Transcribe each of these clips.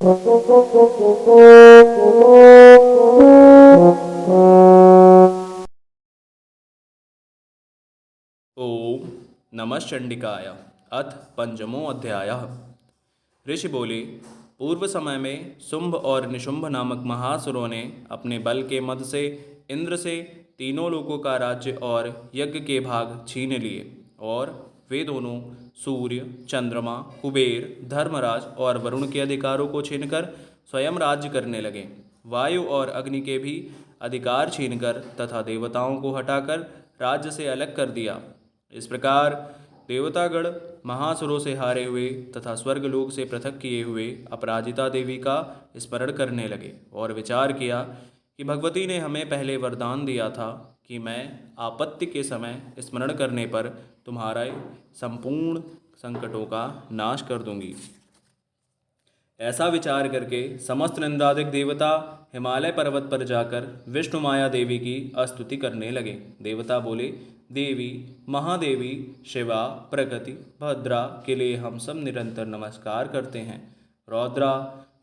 ओम नमश्चंडिकाय। अथ पंचमो अध्यायः। ऋषि बोले, पूर्व समय में शुंभ और निशुंभ नामक महासुरों ने अपने बल के मद से इंद्र से तीनों लोकों का राज्य और यज्ञ के भाग छीन लिए, और वे दोनों सूर्य, चंद्रमा, कुबेर, धर्मराज और वरुण के अधिकारों को छीनकर स्वयं राज्य करने लगे। वायु और अग्नि के भी अधिकार छीनकर तथा देवताओं को हटाकर राज्य से अलग कर दिया। इस प्रकार देवतागण महासुरों से हारे हुए तथा स्वर्गलोक से पृथक किए हुए अपराजिता देवी का स्मरण करने लगे और विचार किया कि भगवती ने हमें पहले वरदान दिया था कि मैं आपत्ति के समय स्मरण करने पर तुम्हारे संपूर्ण संकटों का नाश कर दूंगी। ऐसा विचार करके समस्त निंदादिक देवता हिमालय पर्वत पर जाकर विष्णु माया देवी की स्तुति करने लगे। देवता बोले, देवी, महादेवी, शिवा, प्रकृति, भद्रा के लिए हम सब निरंतर नमस्कार करते हैं। रौद्रा,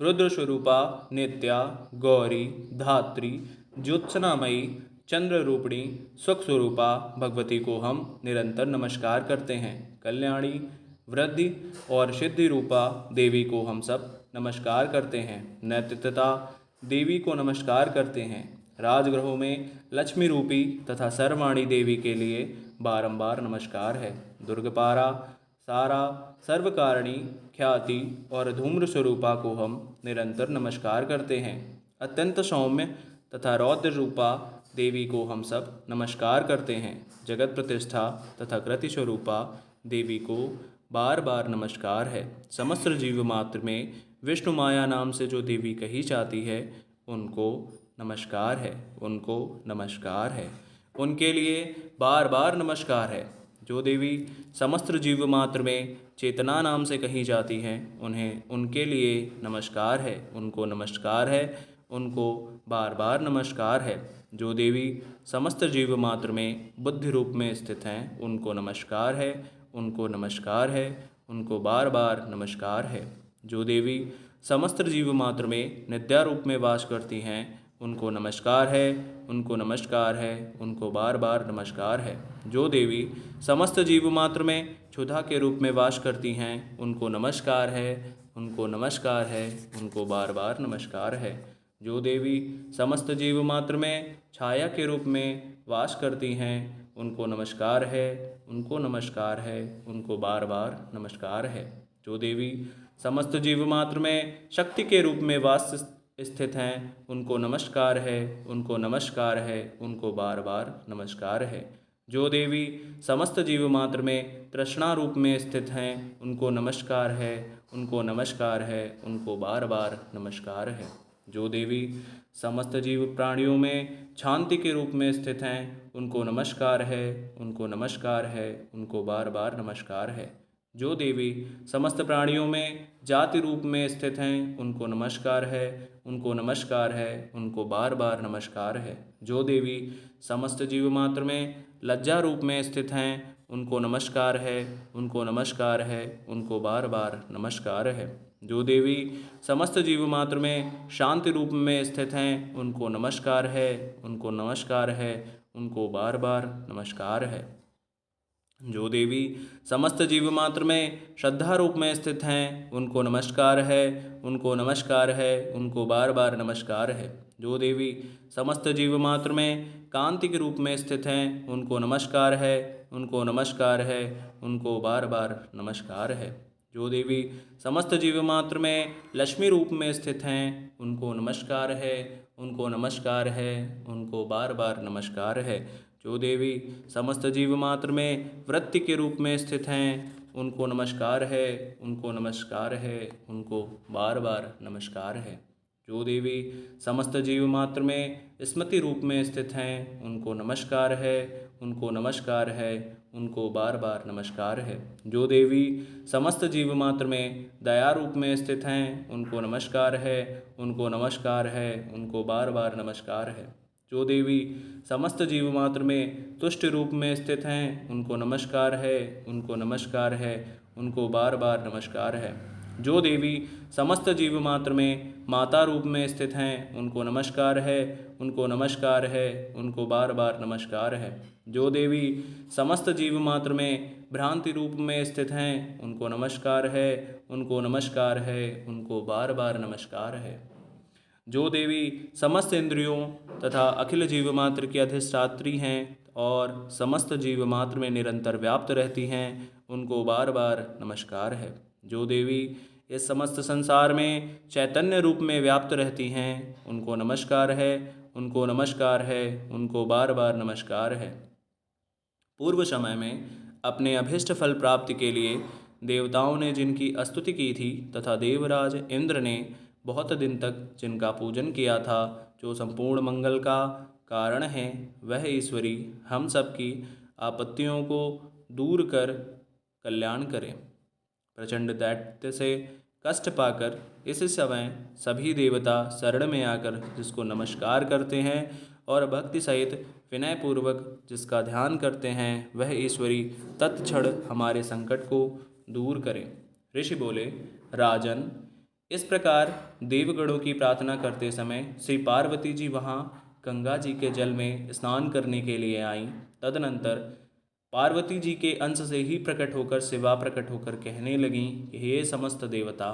रुद्र स्वरूपा, नित्या, गौरी, धात्री, ज्योत्सनामयी, चंद्र रूपिणी, सुख स्वरूपा भगवती को हम निरंतर नमस्कार करते हैं। कल्याणी, वृद्धि और सिद्धि रूपा देवी को हम सब नमस्कार करते हैं। नैतिकता देवी को नमस्कार करते हैं। राजगृहों में लक्ष्मी रूपी तथा सर्ववाणी देवी के लिए बारंबार नमस्कार है। दुर्गपारा, सारा, सर्वकारिणी, ख्याति और धूम्र स्वरूपा को हम निरंतर नमस्कार करते हैं। अत्यंत सौम्य तथा रौद्र रूपा देवी को हम सब नमस्कार करते हैं। जगत प्रतिष्ठा तथा कृति स्वरूपा देवी को बार बार नमस्कार है। समस्त जीव मात्र में विष्णु माया नाम से जो देवी कही जाती है, उनको नमस्कार है, उनको नमस्कार है, उनके लिए बार बार नमस्कार है। जो देवी समस्त जीव मात्र में चेतना नाम से कही जाती हैं, उन्हें उनके लिए नमस्कार है, उनको नमस्कार है, उनको बार बार नमस्कार है। जो देवी समस्त जीव मात्र में बुद्धि रूप में स्थित हैं, उनको नमस्कार है, उनको नमस्कार है, उनको बार बार नमस्कार है। जो देवी समस्त जीव मात्र में निद्या रूप में वास करती हैं, उनको नमस्कार है, उनको नमस्कार है, उनको बार बार नमस्कार है। जो देवी समस्त जीव मात्र में क्षुधा के रूप में वास करती हैं, उनको नमस्कार है, उनको नमस्कार है, उनको बार बार नमस्कार है। जो देवी समस्त जीव मात्र में छाया के रूप में वास करती हैं, उनको नमस्कार है, उनको नमस्कार है, उनको बार बार नमस्कार है। जो देवी समस्त जीव मात्र में शक्ति के रूप में वास स्थित हैं, उनको नमस्कार है, उनको नमस्कार है, उनको बार बार नमस्कार है। जो देवी समस्त जीव मात्र में तृष्णा रूप में स्थित हैं, उनको नमस्कार है, उनको नमस्कार है, उनको बार बार नमस्कार है। जो देवी समस्त जीव प्राणियों में शांति के रूप में स्थित हैं, उनको नमस्कार है, उनको नमस्कार है, उनको बार बार नमस्कार है। जो देवी समस्त प्राणियों में जाति रूप में स्थित हैं, उनको नमस्कार है, उनको नमस्कार है, उनको बार बार नमस्कार है। जो देवी समस्त जीव मात्र में लज्जा रूप में स्थित हैं, उनको नमस्कार है, उनको नमस्कार है, उनको बार बार नमस्कार है। जो देवी समस्त जीव मात्र में शांति रूप में स्थित हैं, उनको नमस्कार है, उनको नमस्कार है, उनको बार बार नमस्कार है। जो देवी समस्त जीव मात्र में श्रद्धा रूप में स्थित हैं, उनको नमस्कार है, उनको नमस्कार है, उनको बार बार नमस्कार है। जो देवी समस्त जीव मात्र में कांति के रूप में स्थित हैं, उनको नमस्कार है, उनको नमस्कार है, उनको बार बार नमस्कार है। जो देवी समस्त जीव मात्र में लक्ष्मी रूप में स्थित हैं, उनको नमस्कार है, उनको नमस्कार है, उनको बार बार नमस्कार है। जो देवी समस्त जीव मात्र में वृत्ति के रूप में स्थित हैं, उनको नमस्कार है, उनको नमस्कार है, उनको बार बार नमस्कार है। जो देवी समस्त जीव मात्र में स्मृति रूप में स्थित हैं, उनको नमस्कार है, उनको नमस्कार है, उनको बार बार नमस्कार है। जो देवी समस्त जीव मात्र में दया रूप में स्थित हैं, उनको नमस्कार है, उनको नमस्कार है, उनको बार बार नमस्कार है। जो देवी समस्त जीव मात्र में तुष्ट रूप में स्थित हैं, उनको नमस्कार है, उनको नमस्कार है, उनको बार बार नमस्कार है। जो देवी समस्त जीव मात्र में माता रूप में स्थित हैं, उनको नमस्कार है, उनको नमस्कार है, उनको बार बार नमस्कार है। जो देवी समस्त जीव मात्र में भ्रांति रूप में स्थित हैं, उनको नमस्कार है, उनको नमस्कार है, उनको बार बार नमस्कार है। जो देवी समस्त इंद्रियों तथा अखिल जीव मात्र की अधिष्ठात्री हैं और समस्त जीव मात्र में निरंतर व्याप्त रहती हैं, उनको बार बार नमस्कार है। जो देवी इस समस्त संसार में चैतन्य रूप में व्याप्त रहती हैं, उनको नमस्कार है, उनको नमस्कार है, उनको बार बार नमस्कार है। पूर्व समय में अपने अभीष्ट फल प्राप्ति के लिए देवताओं ने जिनकी स्तुति की थी तथा देवराज इंद्र ने बहुत दिन तक जिनका पूजन किया था, जो संपूर्ण मंगल का कारण है, वह ईश्वरी हम सबकी आपत्तियों को दूर कर कल्याण करें। प्रचंड दैत्य से कष्ट पाकर इस समय सभी देवता शरण में आकर जिसको नमस्कार करते हैं और भक्ति सहित विनय पूर्वक जिसका ध्यान करते हैं, वह ईश्वरी तत्क्षण हमारे संकट को दूर करें। ऋषि बोले, राजन, इस प्रकार देवगणों की प्रार्थना करते समय श्री पार्वती जी वहाँ गंगा जी के जल में स्नान करने के लिए आईं। तदनंतर पार्वती जी के अंश से ही प्रकट होकर शिवा प्रकट होकर कहने लगीं कि हे समस्त देवता,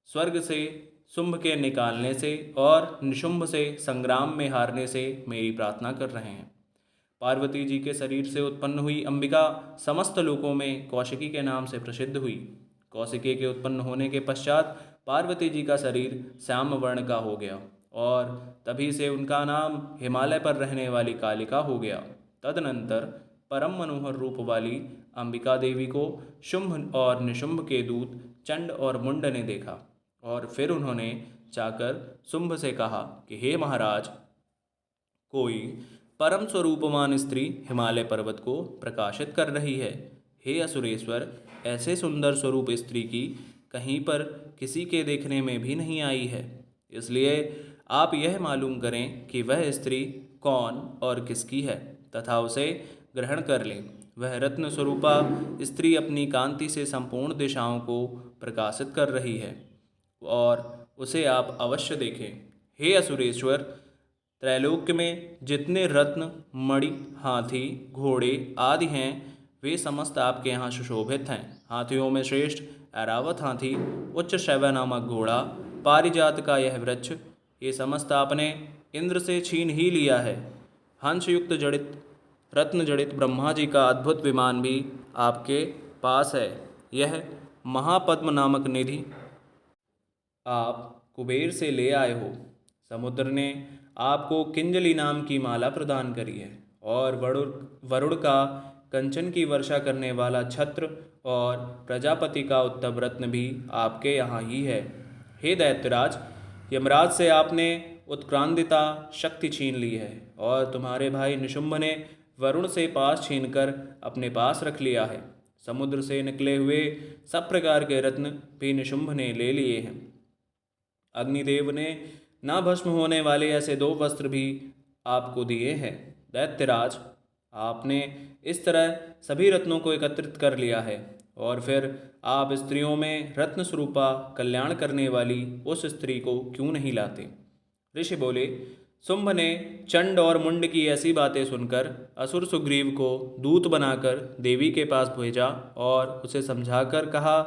स्वर्ग से शुंभ के निकालने से और निशुंभ से संग्राम में हारने से मेरी प्रार्थना कर रहे हैं। पार्वती जी के शरीर से उत्पन्न हुई अंबिका समस्त लोकों में कौशिकी के नाम से प्रसिद्ध हुई। कौशिकी के उत्पन्न होने के पश्चात पार्वती जी का शरीर श्याम वर्ण का हो गया और तभी से उनका नाम हिमालय पर रहने वाली कालिका हो गया। तदनंतर परम मनोहर रूप वाली अंबिका देवी को शुंभ और निशुंभ के दूत चंड और मुंड ने देखा और फिर उन्होंने जाकर शुंभ से कहा कि हे महाराज, कोई परम स्वरूपमान स्त्री हिमालय पर्वत को प्रकाशित कर रही है। हे असुरेश्वर, ऐसे सुंदर स्वरूप स्त्री की कहीं पर किसी के देखने में भी नहीं आई है, इसलिए आप यह मालूम करें कि वह स्त्री कौन और किसकी है तथा उसे ग्रहण कर लें। वह रत्न स्वरूपा स्त्री अपनी कांति से संपूर्ण दिशाओं को प्रकाशित कर रही है और उसे आप अवश्य देखें। हे असुरेश्वर, त्रैलोक्य में जितने रत्न, मणि, हाथी, घोड़े आदि हैं, वे समस्त आपके यहाँ सुशोभित हैं। हाथियों में श्रेष्ठ ऐरावत हाथी, उच्च शैव नामक घोड़ा, पारिजात का यह वृक्ष, ये समस्त आपने इंद्र से छीन ही लिया है। हंसयुक्त जड़ित रत्न जड़ित ब्रह्मा जी का अद्भुत विमान भी आपके पास है। यह महापद्म नामक निधि आप कुबेर से ले आए हो। समुद्र ने आपको किंजली नाम की माला प्रदान करी है और वरुण का कंचन की वर्षा करने वाला छत्र और प्रजापति का उत्तम रत्न भी आपके यहाँ ही है। हे दैत्यराज, यमराज से आपने उत्क्रांदिता शक्ति छीन ली है और तुम्हारे भाई निशुंभ ने वरुण से पास छीनकर अपने पास रख लिया है। समुद्र से निकले हुए सब प्रकार के रत्न भी निशुंभ ने ले लिए हैं। अग्निदेव ने ना भस्म होने वाले ऐसे 2 वस्त्र भी आपको दिए हैं। दैत्यराज, आपने इस तरह सभी रत्नों को एकत्रित कर लिया है और फिर आप स्त्रियों में रत्न स्वरूपा कल्याण करने वाली उस स्त्री को क्यों नहीं लाते? ऋषि बोले, शुंभ ने चंड और मुंड की ऐसी बातें सुनकर असुर सुग्रीव को दूत बनाकर देवी के पास भेजा और उसे समझाकर कहा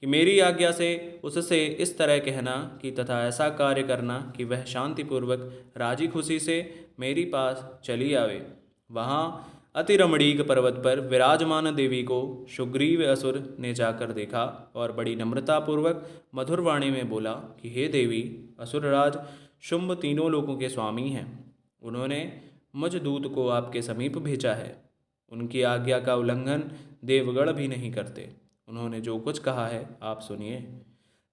कि मेरी आज्ञा से उससे इस तरह कहना कि तथा ऐसा कार्य करना कि वह शांतिपूर्वक राजी खुशी से मेरी पास चली आवे। वहाँ अति रमणीक पर्वत पर विराजमान देवी को सुग्रीव असुर ने जाकर देखा और बड़ी नम्रतापूर्वक मधुर वाणी में बोला कि हे देवी, असुरराज शुंभ तीनों लोकों के स्वामी हैं। उन्होंने मुझ दूत को आपके समीप भेजा है। उनकी आज्ञा का उल्लंघन देवगण भी नहीं करते। उन्होंने जो कुछ कहा है आप सुनिए।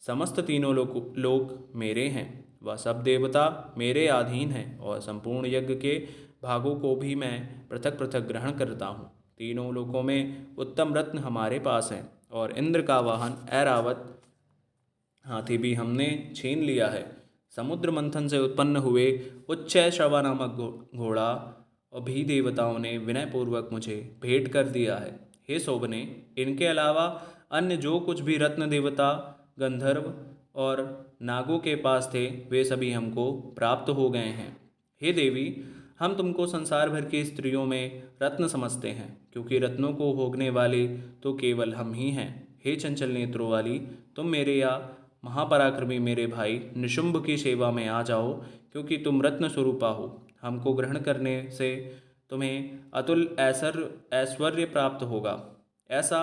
समस्त तीनों लोक मेरे हैं, वह सब देवता मेरे अधीन हैं और संपूर्ण यज्ञ के भागों को भी मैं पृथक पृथक ग्रहण करता हूँ। तीनों लोकों में उत्तम रत्न हमारे पास हैं और इंद्र का वाहन ऐरावत हाथी भी हमने छीन लिया है। समुद्र मंथन से उत्पन्न हुए उच्चय श्रवा नामक घोड़ा और भी देवताओं ने विनयपूर्वक मुझे भेंट कर दिया है। हे शोभने, इनके अलावा अन्य जो कुछ भी रत्न देवता गंधर्व और नागों के पास थे वे सभी हमको प्राप्त हो गए हैं। हे देवी, हम तुमको संसार भर की स्त्रियों में रत्न समझते हैं, क्योंकि रत्नों को भोगने वाले तो केवल हम ही हैं। हे चंचल नेत्रों वाली, तुम मेरे या महापराक्रमी मेरे भाई निशुंभ की सेवा में आ जाओ, क्योंकि तुम रत्न स्वरूपा हो। हमको ग्रहण करने से तुम्हें अतुल ऐश्वर्य प्राप्त होगा। ऐसा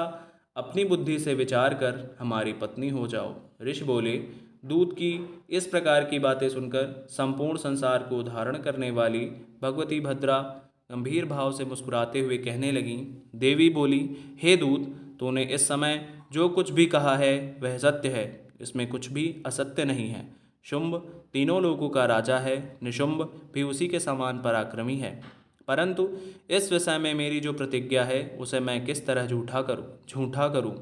अपनी बुद्धि से विचार कर हमारी पत्नी हो जाओ। ऋषि बोले, दूत की इस प्रकार की बातें सुनकर संपूर्ण संसार को धारण करने वाली भगवती भद्रा गंभीर भाव से मुस्कुराते हुए कहने लगीं। देवी बोली, हे दूत, तूने इस समय जो कुछ भी कहा है वह सत्य है, इसमें कुछ भी असत्य नहीं है। शुंभ तीनों लोगों का राजा है, निशुंभ भी उसी के समान पराक्रमी है, परंतु इस विषय में मेरी जो प्रतिज्ञा है उसे मैं किस तरह झूठा करूं।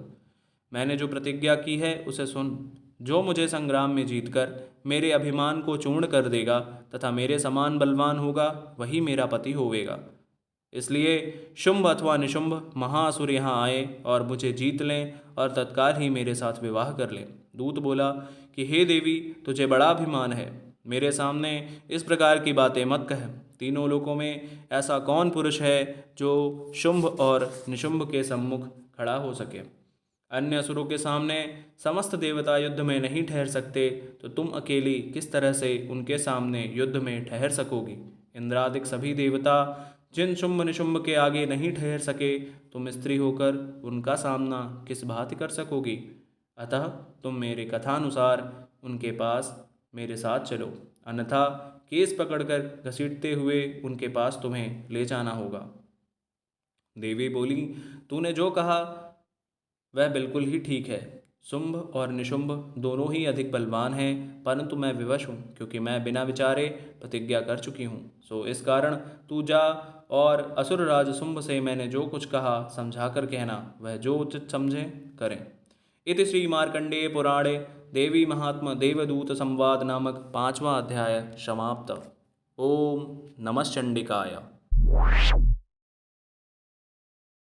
मैंने जो प्रतिज्ञा की है उसे सुन। जो मुझे संग्राम में जीतकर मेरे अभिमान को चूर्ण कर देगा तथा मेरे समान बलवान होगा, वही मेरा पति होवेगा। इसलिए शुंभ अथवा निशुंभ महाअसुर यहाँ आए और मुझे जीत लें और तत्काल ही मेरे साथ विवाह कर लें। दूत बोला कि हे देवी, तुझे बड़ा अभिमान है, मेरे सामने इस प्रकार की बातें मत कह। तीनों लोकों में ऐसा कौन पुरुष है जो शुंभ और निशुंभ के सम्मुख खड़ा हो सके। अन्य असुरों के सामने समस्त देवता युद्ध में नहीं ठहर सकते, तो तुम अकेली किस तरह से उनके सामने युद्ध में ठहर सकोगी। इंद्रादिक सभी देवता जिन शुंभ निशुंभ के आगे नहीं ठहर सके, तुम स्त्री होकर उनका सामना किस भांति कर सकोगी। अतः तुम मेरे कथानुसार उनके पास मेरे साथ चलो, अन्यथा केस पकड़कर घसीटते हुए उनके पास तुम्हें ले जाना होगा। देवी बोली, तूने जो कहा वह बिल्कुल ही ठीक है। शुंभ और निशुंभ दोनों ही अधिक बलवान हैं, परंतु मैं विवश हूँ, क्योंकि मैं बिना विचारे प्रतिज्ञा कर चुकी हूँ। सो इस कारण तू जा और असुरराज शुंभ से मैंने जो कुछ कहा समझा कर कहना, वह जो उचित समझे करें। इति श्री मार्कंडेय पुराणे देवी महात्म देवदूत संवाद नामक 5वां अध्याय समाप्त। ओम नमः चंडिकाय।